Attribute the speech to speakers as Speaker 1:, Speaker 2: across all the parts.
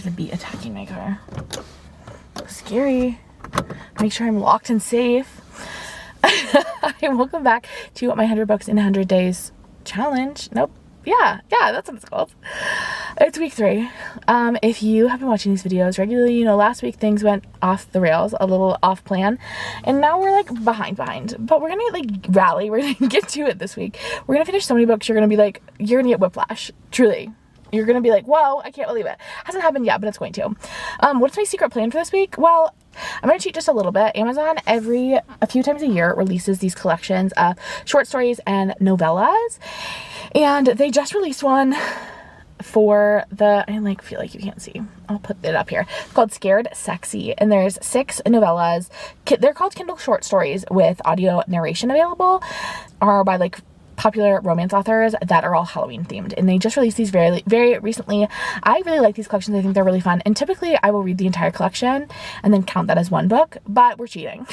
Speaker 1: a bee attacking my car. Scary. Make sure I'm locked and safe. Welcome back to my 100 books in 100 days challenge. Nope. Yeah, that's what it's called. It's week 3. If you have been watching these videos regularly, you know last week things went off the rails, a little off plan, and now we're like behind. But we're gonna like rally. We're gonna get to it this week. We're gonna finish so many books. You're gonna be like, you're gonna get whiplash. Truly. You're gonna be like, whoa, I can't believe it. Hasn't happened yet, but it's going to. What's my secret plan for this week? Well, I'm gonna cheat just a little bit. Amazon a few times a year releases these collections of short stories and novellas, and they just released one for I feel like you can't see. I'll put it up here. It's called Scared Sexy, and there's 6 novellas. They're called Kindle short stories with audio narration available, are by like popular romance authors that are all Halloween themed, and they just released these very, very recently. I really like these collections. I think they're really fun, and typically I will read the entire collection and then count that as one book, but we're cheating.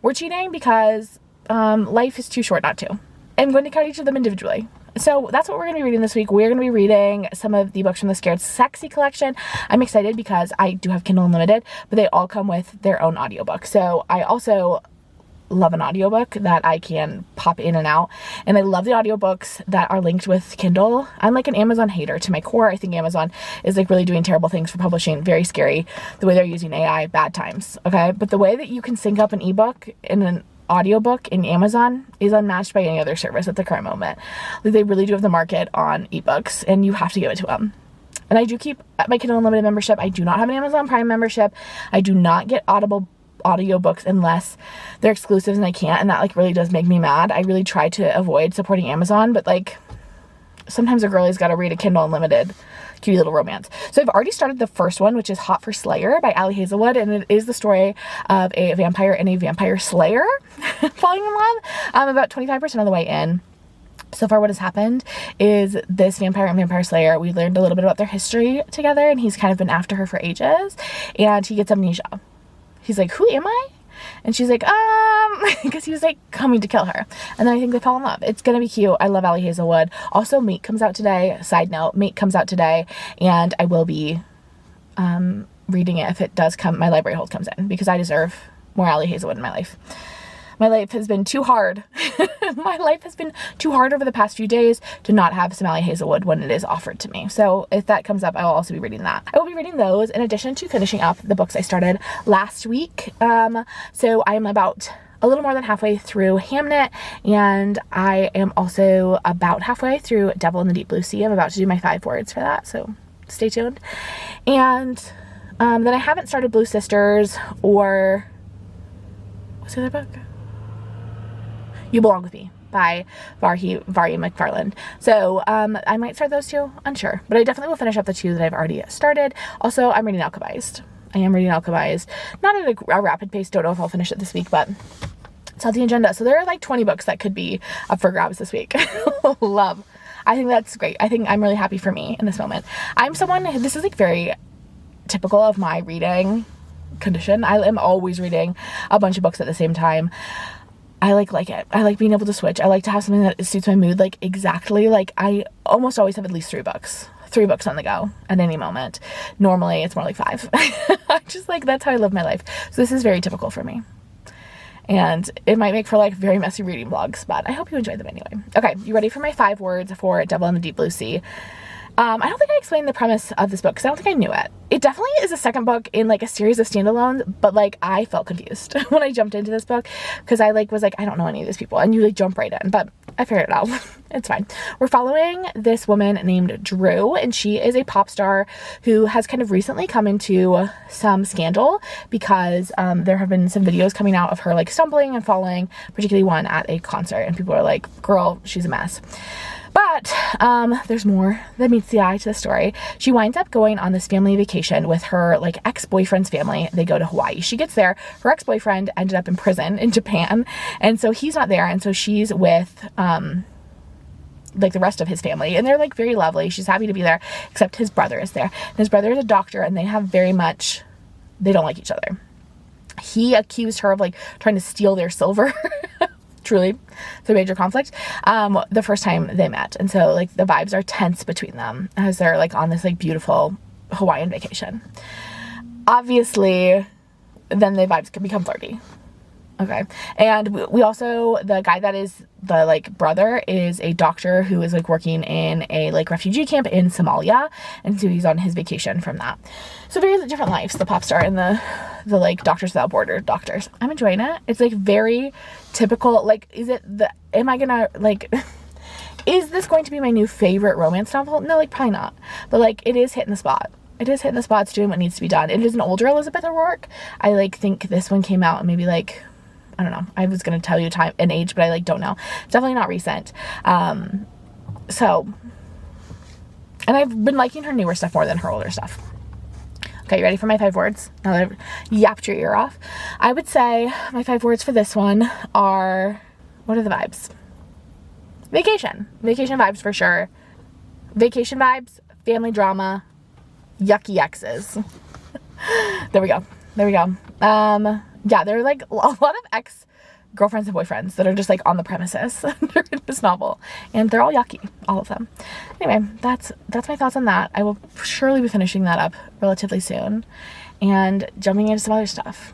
Speaker 1: We're cheating because life is too short not to. I'm going to count each of them individually. So that's what we're going to be reading this week. We're going to be reading some of the books from the Scared Sexy collection. I'm excited because I do have Kindle Unlimited, but they all come with their own audiobook. So I also love an audiobook that I can pop in and out, and I love the audiobooks that are linked with Kindle. I'm like an Amazon hater to my core. I think Amazon is like really doing terrible things for publishing. Very scary the way they're using AI. Bad times. Okay, but the way that you can sync up an ebook and an audiobook in Amazon is unmatched by any other service at the current moment. Like, they really do have the market on ebooks, and you have to give it to them. And I do keep my Kindle Unlimited membership. I do not have an Amazon Prime membership. I do not get audiobooks unless they're exclusives, and I can't, and that like really does make me mad. I really try to avoid supporting Amazon, but like sometimes a girlie's got to read a Kindle Unlimited cute little romance. So I've already started the first one, which is Hot for Slayer by Ali Hazelwood, and it is the story of a vampire and a vampire slayer falling in love. I'm about 25% of the way in. So far what has happened is this vampire and vampire slayer, we learned a little bit about their history together, and he's kind of been after her for ages, and he gets amnesia. He's like, who am I? And she's like, because he was like coming to kill her. And then I think they fell in love. It's gonna be cute. I love Ali Hazelwood. Also, Mate comes out today. Side note, Mate comes out today, and I will be reading it if it does come. My library hold comes in, because I deserve more Ali Hazelwood in my life. My life has been too hard. My life has been too hard over the past few days to not have some Ali Hazelwood when it is offered to me. So if that comes up, I will also be reading that. I will be reading those in addition to finishing up the books I started last week. So I am about a little more than halfway through Hamnet, and I am also about halfway through Devil in the Deep Blue Sea. I'm about to do my 5 words for that, so stay tuned. And then I haven't started Blue Sisters or what's the other book? You Belong With Me by Vari McFarland. So I might start those 2, unsure, but I definitely will finish up the 2 that I've already started. Also, I'm reading Alchemized. I am reading Alchemized, not at a rapid pace. Don't know if I'll finish it this week, but it's on the agenda. So there are like 20 books that could be up for grabs this week. Love. I think that's great. I think I'm really happy for me in this moment. I'm someone, this is like very typical of my reading condition. I am always reading a bunch of books at the same time. I like it. I like being able to switch. I like to have something that suits my mood, like exactly. Like I almost always have at least 3 books on the go at any moment. Normally it's more like 5. I just like, that's how I live my life. So this is very typical for me. And it might make for like very messy reading vlogs, but I hope you enjoy them anyway. Okay, you ready for my 5 words for Devil in the Deep Blue Sea? I don't think I explained the premise of this book because I don't think I knew it. It definitely is a second book in like a series of standalones, but like I felt confused when I jumped into this book because I like was like, I don't know any of these people, and you like jump right in, but I figured it out. It's fine. We're following this woman named Drew, and she is a pop star who has kind of recently come into some scandal because there have been some videos coming out of her like stumbling and falling, particularly one at a concert, and people are like, girl, she's a mess. But there's more that meets the eye to the story. She winds up going on this family vacation with her like ex-boyfriend's family. They go to Hawaii. She gets there. Her ex-boyfriend ended up in prison in Japan, and so he's not there, and so she's with like the rest of his family, and they're like very lovely. She's happy to be there, except his brother is there. And his brother is a doctor, and they don't like each other. He accused her of like trying to steal their silver. Truly, it's a major conflict the first time they met, and so like the vibes are tense between them as they're like on this like beautiful Hawaiian vacation. Obviously, then the vibes can become flirty. Okay. And we also, the guy that is the like brother is a doctor who is like working in a like refugee camp in Somalia. And so he's on his vacation from that. So very different lives, the pop star and the like Doctors Without Borders doctors. I'm enjoying it. It's like very typical. Like, am I gonna like, is this going to be my new favorite romance novel? No, like probably not. But like it is hitting the spot. It is hitting the spot. It's doing what needs to be done. It is an older Elizabeth O'Rourke. I like think this one came out maybe like, I don't know. I was going to tell you time and age, but I like don't know. It's definitely not recent. So, and I've been liking her newer stuff more than her older stuff. Okay, you ready for my 5 words? Now that I've yapped your ear off. I would say my 5 words for this one are, what are the vibes? Vacation. Vacation vibes for sure. Vacation vibes, family drama, yucky exes. There we go. Yeah, there are like a lot of ex-girlfriends and boyfriends that are just like on the premises during this novel. And they're all yucky, all of them. Anyway, that's my thoughts on that. I will surely be finishing that up relatively soon and jumping into some other stuff.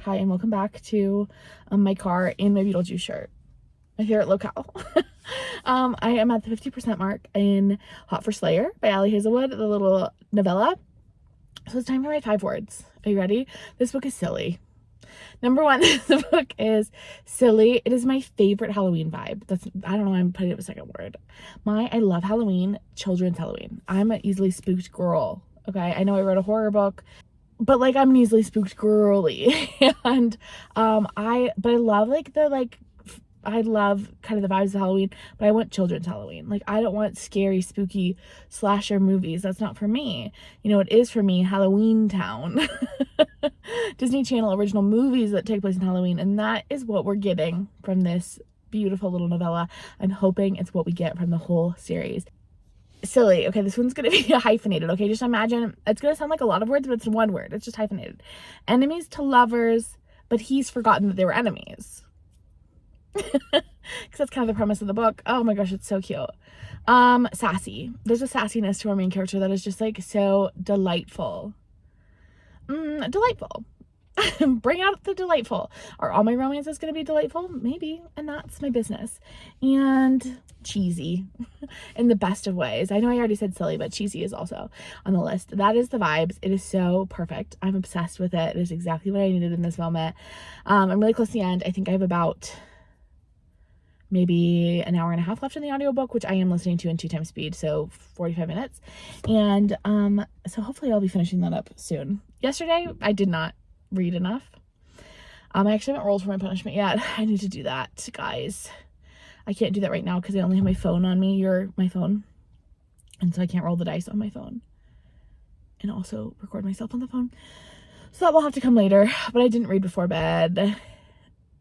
Speaker 1: Hi, and welcome back to my car in my Beetlejuice shirt. My favorite locale. I am at the 50% mark in Hot for Slayer by Ali Hazelwood, the little novella. So it's time for my 5 words. Are you ready? This book is silly. Number 1, the book is silly. It is my favorite Halloween vibe. I don't know why I'm putting it a second word. I love Halloween, children's Halloween. I'm an easily spooked girl. Okay, I know I wrote a horror book, but like I'm an easily spooked girly. And I love I love kind of the vibes of Halloween, but I want children's Halloween. Like, I don't want scary, spooky slasher movies. That's not for me. You know, it is for me Halloween Town. Disney Channel original movies that take place in Halloween. And that is what we're getting from this beautiful little novella. I'm hoping it's what we get from the whole series. Silly. Okay, this one's going to be hyphenated. Okay, just imagine, it's going to sound like a lot of words, but it's one word. It's just hyphenated. Enemies to lovers, but he's forgotten that they were enemies. Because that's kind of the premise of the book. Oh my gosh, it's so cute. Sassy. There's a sassiness to our main character that is just like so delightful. Delightful. Bring out the delightful. Are all my romances going to be delightful? Maybe, and that's my business. And cheesy in the best of ways. I know I already said silly, but cheesy is also on the list. That is the vibes. It is so perfect. I'm obsessed with it. It is exactly what I needed in this moment. I'm really close to the end. I think I have about maybe an hour and a half left in the audiobook, which I am listening to in 2 times speed, so 45 minutes. And so hopefully I'll be finishing that up soon. Yesterday, I did not read enough. I actually haven't rolled for my punishment yet. I need to do that, guys. I can't do that right now because I only have my phone on me. You're my phone. And so I can't roll the dice on my phone. And also record myself on the phone. So that will have to come later. But I didn't read before bed.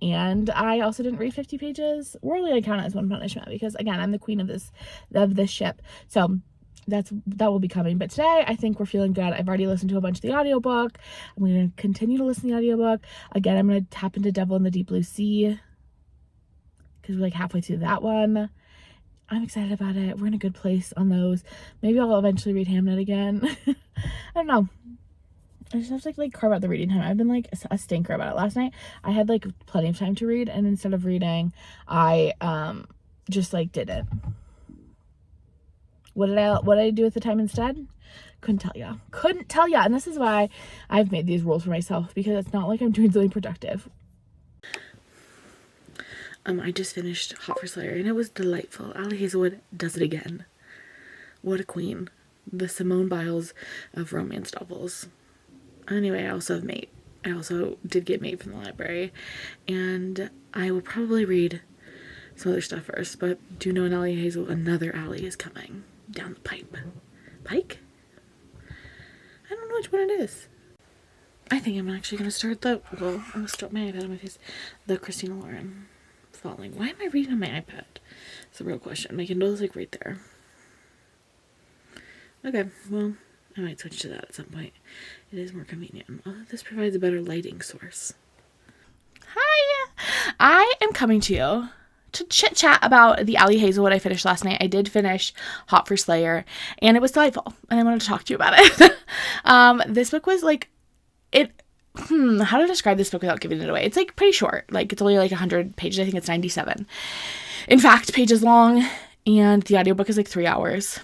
Speaker 1: And I also didn't read 50 pages. Worldly, I count it as one punishment because, again, I'm the queen of this ship. So that will be coming. But today, I think we're feeling good. I've already listened to a bunch of the audiobook. I'm going to continue to listen to the audiobook. Again, I'm going to tap into Devil in the Deep Blue Sea because we're like halfway through that one. I'm excited about it. We're in a good place on those. Maybe I'll eventually read Hamnet again. I don't know. I just have to like carve out the reading time. I've been like a stinker about it. Last night I had like plenty of time to read, and instead of reading, I just like did it. What did I do with the time instead? Couldn't tell ya. And this is why I've made these rules for myself, because it's not like I'm doing something productive. I just finished Hot for Slayer and it was delightful. Ali Hazelwood does it again. What a queen. The Simone Biles of romance novels. Anyway, I also have Mate. I also did get Mate from the library, and I will probably read some other stuff first, but do know another Ali is coming down the pipe. Pike? I don't know which one it is. I think I'm actually going to start I'm going to start my iPad on my face. The Christina Lauren Falling. Why am I reading on my iPad? It's a real question. My Kindle is like right there. Okay, well, I might switch to that at some point. It is more convenient. Although this provides a better lighting source. Hi! I am coming to you to chit chat about the Ali Hazelwood I finished last night. I did finish Hot for Slayer, and it was delightful, and I wanted to talk to you about it. This book was like, how to describe this book without giving it away? It's like pretty short. Like, it's only like 100 pages. I think it's 97. In fact, pages long, and the audiobook is like 3 hours.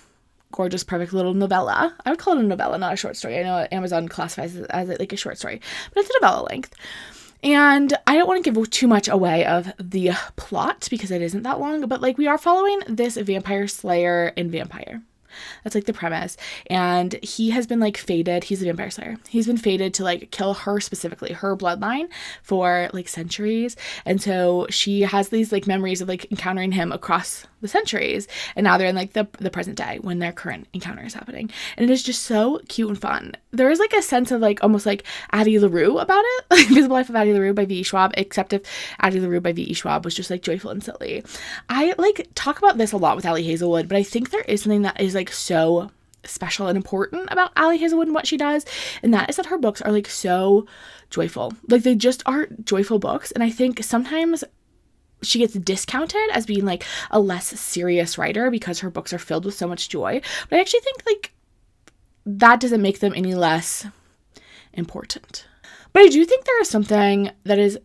Speaker 1: Gorgeous, perfect little novella. I would call it a novella, not a short story. I know Amazon classifies it as like a short story, but it's a novella length. And I don't want to give too much away of the plot because it isn't that long, but like we are following this vampire slayer and vampire. That's like the premise. And he has been like fated. He's a vampire slayer. He's been fated to like kill her specifically, her bloodline, for like centuries. And so she has these like memories of like encountering him across the centuries. And now they're in like the present day when their current encounter is happening. And it is just so cute and fun. There is like a sense of like almost like Addie LaRue about it. Like Visible Life of Addie LaRue by V.E. Schwab, except if Addie LaRue by V.E. Schwab was just like joyful and silly. I like talk about this a lot with Ali Hazelwood, but I think there is something that is like so special and important about Ali Hazelwood and what she does, and that is that her books are like so joyful. Like they just are joyful books, and I think sometimes she gets discounted as being like a less serious writer because her books are filled with so much joy, but I actually think like that doesn't make them any less important. But I do think there is something that is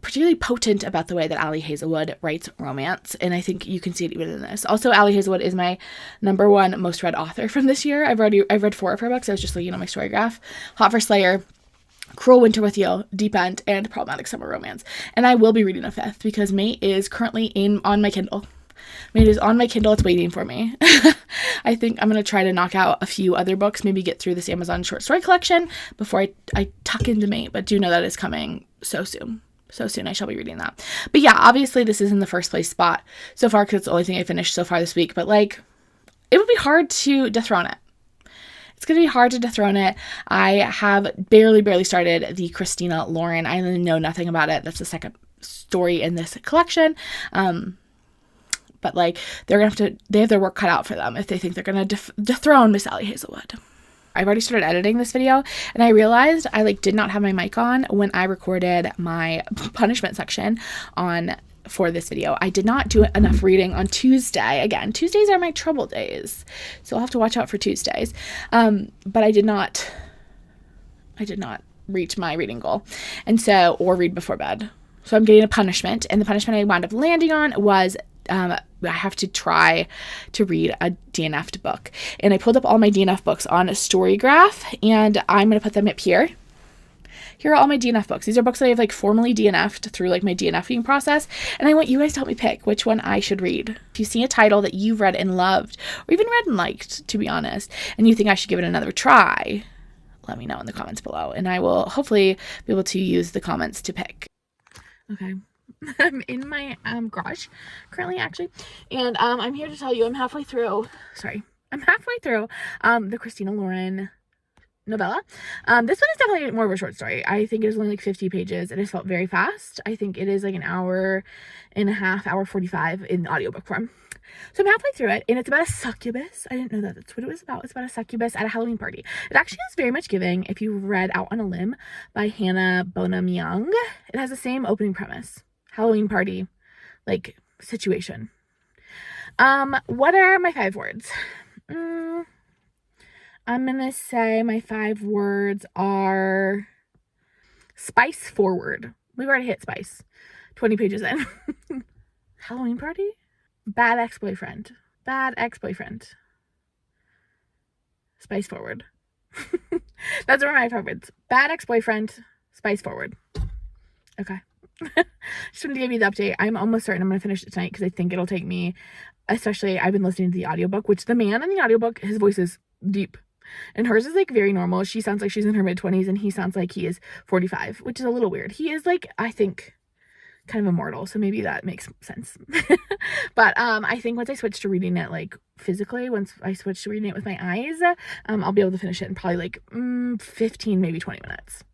Speaker 1: particularly potent about the way that Ali Hazelwood writes romance, and I think you can see it even in this. Also, Ali Hazelwood is my #1 most read author from this year. I've read 4 of her books. I was just looking at my story graph. Hot for Slayer, Cruel Winter with You, Deep End, and Problematic Summer Romance. And I will be reading a 5th because Mate is currently on my Kindle. Mate is on my Kindle. It's waiting for me. I think I'm going to try to knock out a few other books, maybe get through this Amazon short story collection before I tuck into Mate, but do know that is coming so soon. So soon I shall be reading that. But yeah, obviously this is in the first place spot so far because it's the only thing I finished so far this week. But like, it would be hard to dethrone it. It's going to be hard to dethrone it. I have barely started the Christina Lauren. I know nothing about it. That's the second story in this collection. But like, they have their work cut out for them if they think they're going to dethrone Miss Ali Hazelwood. I've already started editing this video, and I realized I like did not have my mic on when I recorded my punishment section for this video. I did not do enough reading on Tuesday. Again, Tuesdays are my trouble days, so I'll have to watch out for Tuesdays. But I did not reach my reading goal, or read before bed. So I'm getting a punishment, and the punishment I wound up landing on was I have to try to read a DNF'd book. And I pulled up all my DNF books on a StoryGraph, and I'm going to put them up here. Here are all my DNF books. These are books that I have like formally DNF'd through like my DNFing process. And I want you guys to help me pick which one I should read. If you see a title that you've read and loved, or even read and liked, to be honest, and you think I should give it another try, let me know in the comments below. And I will hopefully be able to use the comments to pick. Okay. I'm in my garage currently, actually, and I'm here to tell you I'm halfway through the Christina Lauren novella. This one is definitely more of a short story. I think it is only like 50 pages. It has felt very fast. I think it is like an hour and a half, hour 45 in audiobook form. So I'm halfway through it, and it's about a succubus. I didn't know that that's what it was about. It's about a succubus at a Halloween party. It actually is very much giving, if you read Out on a Limb by Hannah Bonham Young. It has the same opening premise. Halloween party, like, situation. What are my 5 words? I'm gonna say my 5 words are spice forward. We've already hit spice. 20 pages in. Halloween party? Bad ex-boyfriend. Spice forward. That's one of my 5 words. Bad ex-boyfriend, spice forward. Okay. Just wanted to give you the update. I'm almost certain I'm going to finish it tonight because I think it'll take me, especially I've been listening to the audiobook, which the man in the audiobook, his voice is deep. And hers is like very normal. She sounds like she's in her mid-20s and he sounds like he is 45, which is a little weird. He is like, I think, kind of immortal, so maybe that makes sense. But I think once I switch to reading it like physically, once I switch to reading it with my eyes, I'll be able to finish it in probably like 15, maybe 20 minutes.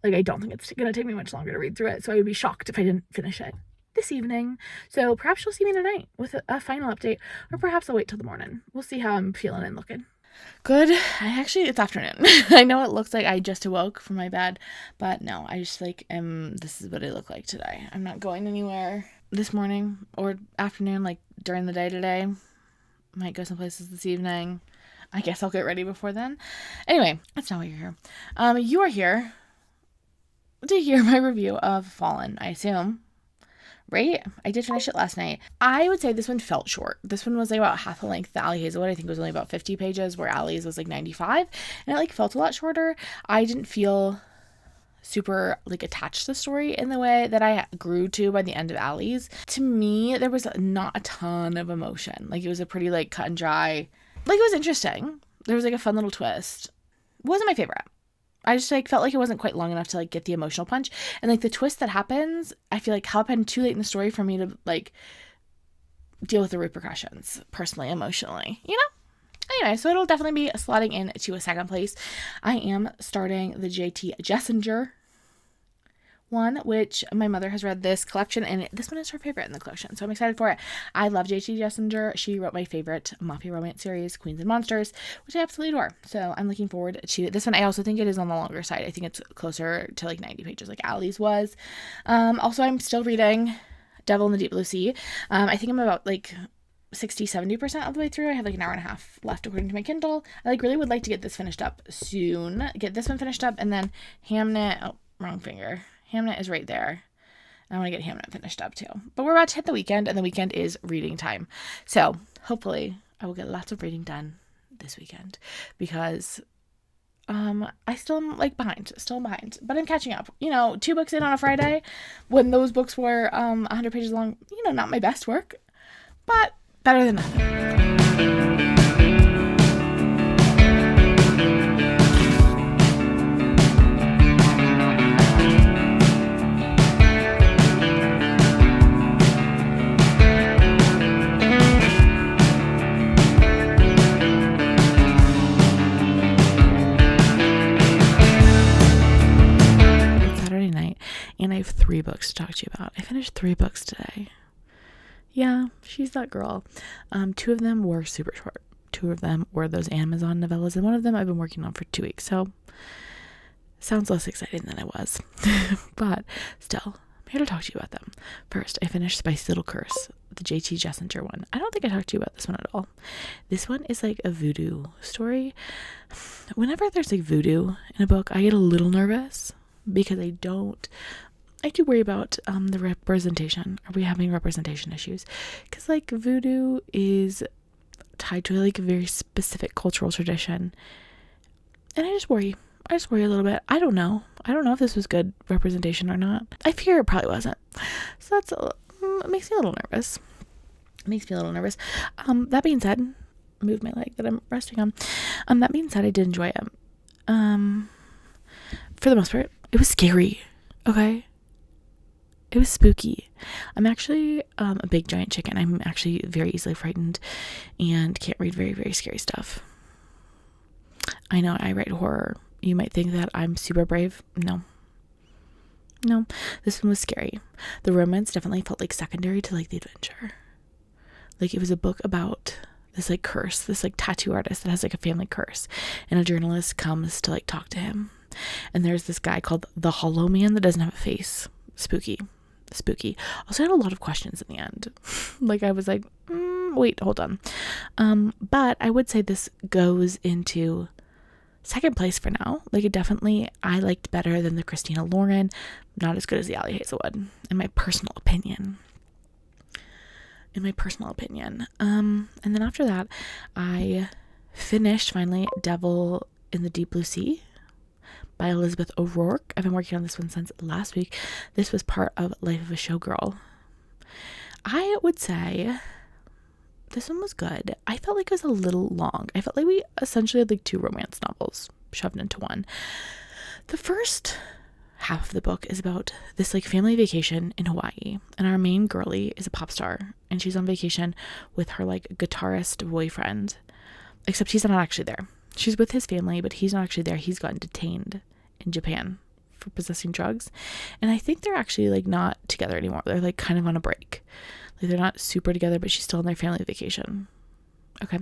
Speaker 1: Like, I don't think it's going to take me much longer to read through it, so I would be shocked if I didn't finish it this evening. So perhaps you'll see me tonight with a final update, or perhaps I'll wait till the morning. We'll see how I'm feeling and looking. Good. It's afternoon. I know it looks like I just awoke from my bed, but no, I just this is what I look like today. I'm not going anywhere this morning or afternoon, like during the day today. Might go some places this evening. I guess I'll get ready before then. Anyway, that's not why you're here. You are here to hear my review of Fallen, I assume. Right? I did finish it last night. I would say this one felt short. This one was like about half the length. The Ali Hazelwood, I think, was only about 50 pages, where Ali's was like 95. And it felt a lot shorter. I didn't feel super attached to the story in the way that I grew to by the end of Ali's. To me, there was not a ton of emotion. It was a pretty cut and dry. It was interesting. There was a fun little twist. It wasn't my favorite. I just felt like it wasn't quite long enough to get the emotional punch. And the twist that happens, I feel happened too late in the story for me to deal with the repercussions personally, emotionally, Anyway, so it'll definitely be slotting into a second place. I am starting the J.T. Jessinger one, which my mother has read this collection, and this one is her favorite in the collection, so I'm excited for it. I love J.T. Jessinger. She wrote my favorite mafia romance series, Queens and Monsters, which I absolutely adore, so I'm looking forward to this one. I also think it is on the longer side. I think it's closer to 90 pages like Ali's was. Also, I'm still reading Devil in the Deep Blue Sea. I think I'm about 60-70% of the way through. I have an hour and a half left according to my Kindle. I really would like to get this finished up soon. Get this one finished up, and then Hamnet, oh, wrong finger. Hamnet is right there. I want to get Hamnet finished up too. But we're about to hit the weekend, and the weekend is reading time. So hopefully I will get lots of reading done this weekend, because I still am behind. But I'm catching up. 2 books in on a Friday when those books were 100 pages long. Not my best work, but better than nothing. And I have 3 books to talk to you about. I finished 3 books today. Yeah, she's that girl. 2 of them were super short. 2 of them were those Amazon novellas, and one of them I've been working on for 2 weeks. So, sounds less exciting than it was. But still, I'm here to talk to you about them. First, I finished Spicy Little Curse, the J.T. Jessinger one. I don't think I talked to you about this one at all. This one is a voodoo story. Whenever there's voodoo in a book, I get a little nervous, because I do worry about the representation. Are we having representation issues? Because voodoo is tied to a very specific cultural tradition, and I just worry a little bit. I don't know if this was good representation or not. I fear it probably wasn't. So it makes me a little nervous. That being said, move my leg that I'm resting on. That being said, I did enjoy it. For the most part, it was scary. Okay. It was spooky. I'm actually a big giant chicken. I'm actually very easily frightened and can't read very, very scary stuff. I know I write horror. You might think that I'm super brave. No, this one was scary. The romance definitely felt secondary to the adventure. It was a book about this curse, this tattoo artist that has a family curse, and a journalist comes to talk to him. And there's this guy called the Hollow Man that doesn't have a face. Spooky. Also, I had a lot of questions in the end. I was wait, hold on. But I would say this goes into second place for now. It definitely, I liked better than the Christina Lauren. Not as good as the Ali Hazelwood, in my personal opinion. And then after that, I finished finally Devil in the Deep Blue Sea by Elizabeth O'Rourke. I've been working on this one since last week. This was part of Life of a Showgirl. I would say this one was good. I felt it was a little long. I felt we essentially had 2 romance novels shoved into one. The first half of the book is about this family vacation in Hawaii, and our main girlie is a pop star, and she's on vacation with her guitarist boyfriend, except he's not actually there. She's with his family, but he's not actually there. He's gotten detained in Japan for possessing drugs. And I think they're actually not together anymore. They're kind of on a break. They're not super together, but she's still on their family vacation. Okay.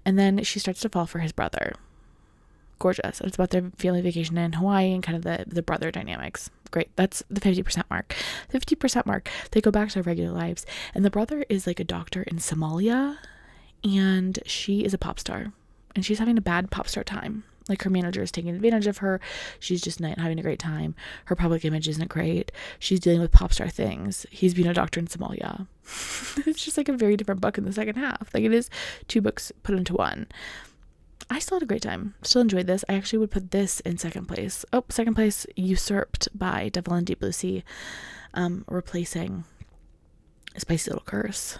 Speaker 1: And then she starts to fall for his brother. Gorgeous. It's about their family vacation in Hawaii and kind of the brother dynamics. Great. That's the 50% mark. 50% mark. They go back to their regular lives. And the brother is like a doctor in Somalia. And she is a pop star. And she's having a bad pop star time. Like her manager is taking advantage of her. She's just not having a great time. Her public image isn't great. She's dealing with pop star things. He's being a doctor in Somalia. It's just like a very different book in the second half. Like it is 2 books put into one. I still had a great time. Still enjoyed this. I actually would put this in second place. Oh, second place usurped by Devil and Deep Blue Sea, replacing Spicy Little Curse.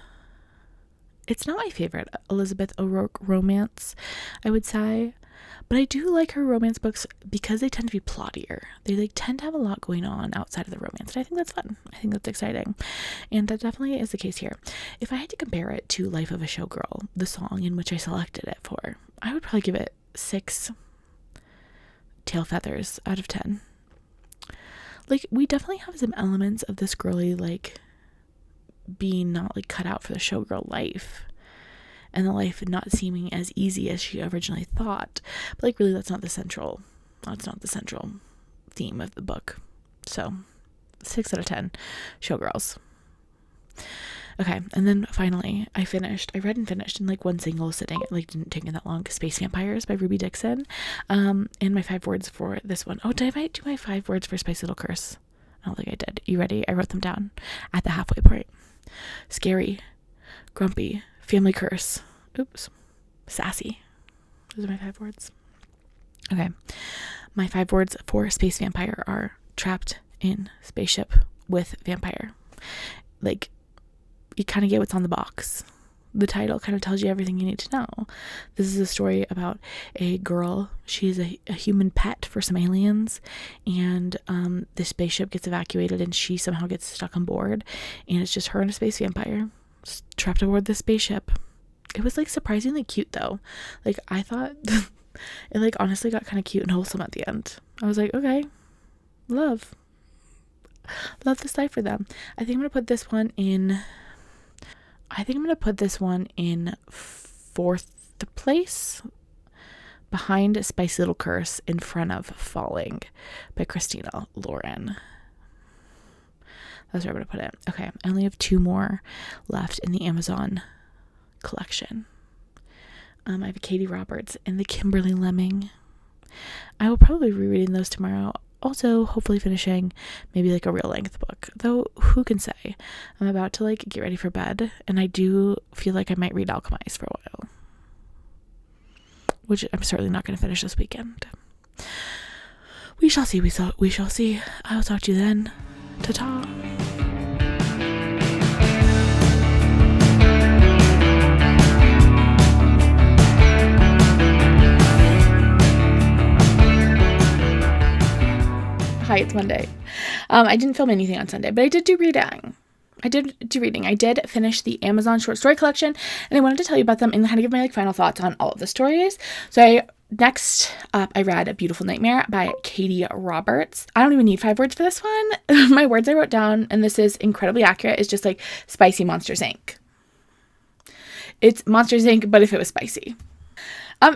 Speaker 1: It's not my favorite Elizabeth O'Rourke romance, I would say. But I do like her romance books because they tend to be plottier. They like tend to have a lot going on outside of the romance. And I think that's fun. I think that's exciting. And that definitely is the case here. If I had to compare it to Life of a Showgirl, the song in which I selected it for, I would probably give it 6 tail feathers out of 10. Like, we definitely have some elements of this girly, like, being not like cut out for the showgirl life. And the life not seeming as easy as she originally thought. But like really that's not the central theme of the book. So 6 out of 10 showgirls. Okay, and then finally I read and finished in like one single sitting. It like didn't take me that long. Space Vampires by Ruby Dixon. And my 5 words for this one. Oh, did I do my 5 words for Spicy Little Curse? I don't think I did. You ready? I wrote them down at the halfway point. Scary, grumpy, family curse. Oops. Sassy. Those are my 5 words. Okay. My 5 words for Space Vampire are trapped in spaceship with vampire. Like, you kind of get what's on the box. The title kind of tells you everything you need to know. This is a story about a girl. She's a human pet for some aliens, and the spaceship gets evacuated and she somehow gets stuck on board, and it's just her and a space vampire trapped aboard the spaceship. It was like surprisingly cute though. Like I thought it like honestly got kind of cute and wholesome at the end. I was like, okay, love the site for them. I think I'm gonna put this one in 4th place, behind Spicy Little Curse, in front of Falling by Christina Lauren. That's where I'm gonna put it. Okay, I only have 2 more left in the Amazon collection. I have Katie Roberts and the Kimberly Lemming. I will probably be rereading those tomorrow. Also, hopefully finishing maybe like a real length book. Though, who can say? I'm about to like get ready for bed, and I do feel like I might read Alchemize for a while. Which I'm certainly not going to finish this weekend. We shall see. We shall see. I'll talk to you then. Ta-ta. Hi, it's Monday. I didn't film anything on Sunday, but I did do reading. I did finish the Amazon short story collection, and I wanted to tell you about them and kind of give my like final thoughts on all of the stories. So next up, I read A Beautiful Nightmare by Katie Roberts. I don't even need 5 words for this one. My words I wrote down, and this is incredibly accurate, is just like spicy Monsters Inc. It's Monsters Inc., but if it was spicy.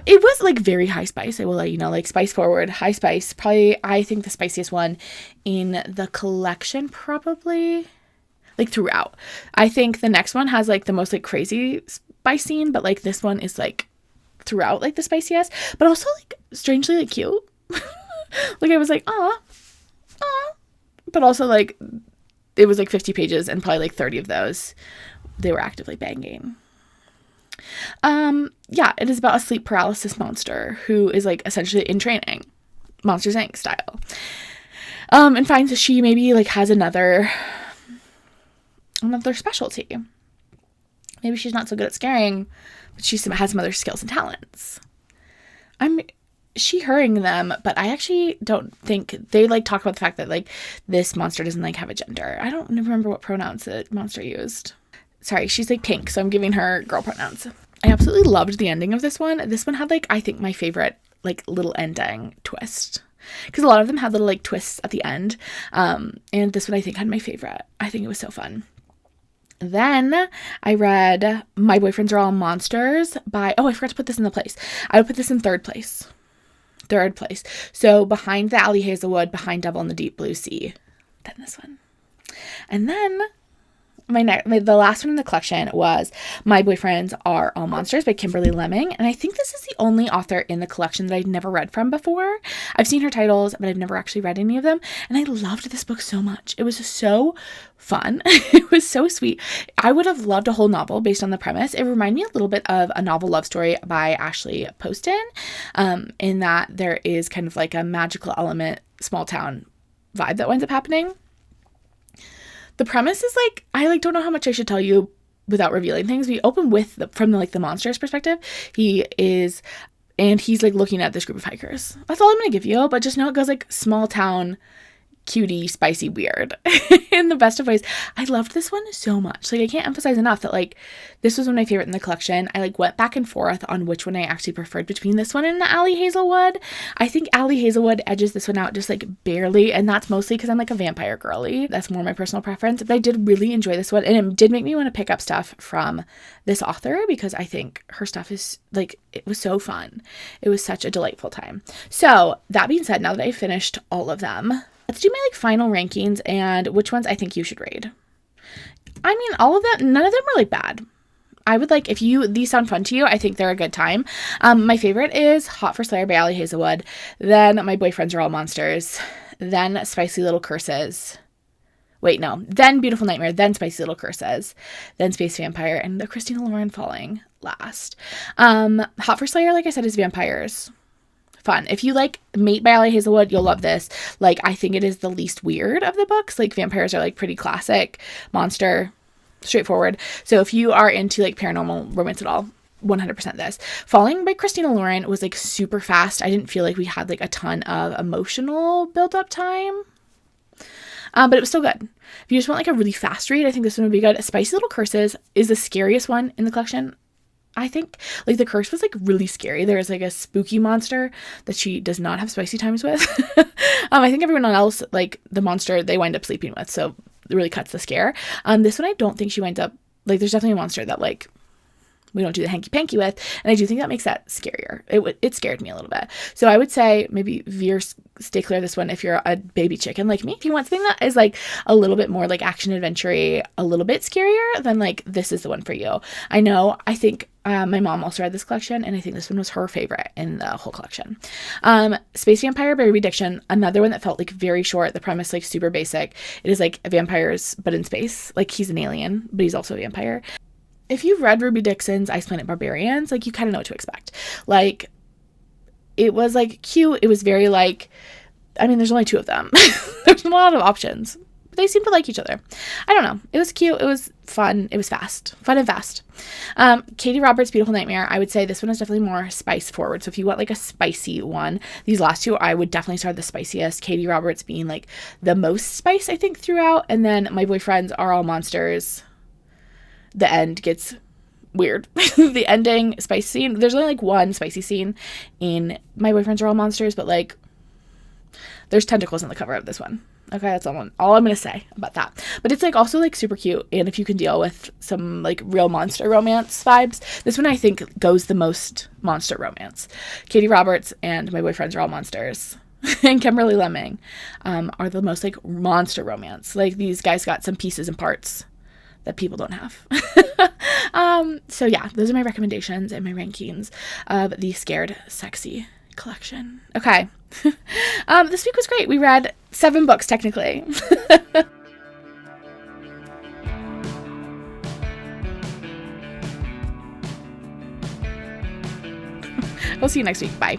Speaker 1: It was like very high spice. I will let you know, like spice forward, high spice. Probably, I think the spiciest one in the collection, probably like throughout. I think the next one has like the most like crazy spice scene, but like this one is like throughout like the spiciest, but also like strangely like cute. Like I was like, aw, but also like it was like 50 pages and probably like 30 of those they were actively banging. Yeah, it is about a sleep paralysis monster who is like essentially in training, Monsters Inc. style, and finds that she maybe like has another specialty. Maybe she's not so good at scaring, but she has some other skills and talents. She/herring them, but I actually don't think they like talk about the fact that like this monster doesn't like have a gender. I don't remember what pronouns the monster used. Sorry, she's like pink, so I'm giving her girl pronouns. I absolutely loved the ending of this one. This one had like, I think my favorite like little ending twist, because a lot of them had little like twists at the end. And this one I think had my favorite. I think it was so fun. Then I read My Boyfriends Are All Monsters by, I forgot to put this in the place. I would put this in third place. So behind The Alley Hazelwood, behind Devil in the Deep Blue Sea. Then this one. And then the last one in the collection was My Boyfriends Are All Monsters by Kimberly Lemming. And I think this is the only author in the collection that I'd never read from before. I've seen her titles, but I've never actually read any of them. And I loved this book so much. It was so fun. It was so sweet. I would have loved a whole novel based on the premise. It reminded me a little bit of a novel love story by Ashley Poston, in that there is kind of like a magical element, small town vibe that winds up happening. The premise is like, I don't know how much I should tell you without revealing things. We open with from the monster's perspective. He's like looking at this group of hikers. That's all I'm going to give you, but just know it goes like small town, cutie, spicy, weird in the best of ways. I loved this one so much. Like, I can't emphasize enough that like this was one of my favorite in the collection. I like went back and forth on which one I actually preferred between this one and The Alley Hazelwood. I think Alley Hazelwood edges this one out just like barely, and that's mostly because I'm like a vampire girly. That's more my personal preference, but I did really enjoy this one, and it did make me want to pick up stuff from this author because I think her stuff is like, it was so fun. It was such a delightful time. So that being said, now that I've finished all of them, let's do my like final rankings and which ones I think you should read. I mean, all of them, none of them were like bad. I would like, if these sound fun to you, I think they're a good time. My favorite is Hot for Slayer by Alley Hazelwood. Then My Boyfriends Are All Monsters. Then Spicy Little Curses. Then Beautiful Nightmare. Then Spicy Little Curses. Then Space Vampire. And the Christina Lauren Falling last. Hot for Slayer, like I said, is vampires. Fun. If you like Mate by Alley Hazelwood, you'll love this. Like, I think it is the least weird of the books. Like, vampires are like pretty classic, monster, straightforward. So if you are into like paranormal romance at all, 100% this. Falling by Christina Lauren was like super fast. I didn't feel like we had like a ton of emotional build-up time. But it was still good. If you just want like a really fast read, I think this one would be good. Spicy Little Curses is the scariest one in the collection. I think like the curse was like really scary. There's like a spooky monster that she does not have spicy times with. I think everyone else, like the monster, they wind up sleeping with. So it really cuts the scare. This one, I don't think she winds up, like, there's definitely a monster that like we don't do the hanky-panky with. And I do think that makes that scarier. It scared me a little bit. So I would say maybe stay clear of this one if you're a baby chicken like me. If you want something that is like a little bit more like action adventure-y, a little bit scarier, then like this is the one for you. I think my mom also read this collection, and I think this one was her favorite in the whole collection. Space Vampire by Ruby Diction, another one that felt like very short. The premise like super basic. It is like vampires but in space. Like, he's an alien, but he's also a vampire. If you've read Ruby Dixon's Ice Planet Barbarians, like, you kind of know what to expect. Like, it was like cute. It was very like, I mean, there's only 2 of them. There's a lot of options. They seem to like each other. I don't know. It was cute. It was fun. It was fast. Fun and fast. Katie Roberts' Beautiful Nightmare. I would say this one is definitely more spice forward. So if you want like a spicy one, these last 2, I would definitely start the spiciest. Katie Roberts being like the most spice, I think, throughout. And then My Boyfriends Are All Monsters. The end gets weird. The ending spicy scene. There's only like one spicy scene in My Boyfriends Are All Monsters, but like there's tentacles on the cover of this one. Okay, that's all I'm going to say about that. But it's like also like super cute, and if you can deal with some like real monster romance vibes, this one I think goes the most monster romance. Katie Roberts and My Boyfriends Are All Monsters and Kimberly Lemming are the most like monster romance. Like, these guys got some pieces and parts that people don't have. So yeah, those are my recommendations and my rankings of the Scared Sexy collection. Okay. This week was great. We read 7 books technically. We'll see you next week. Bye.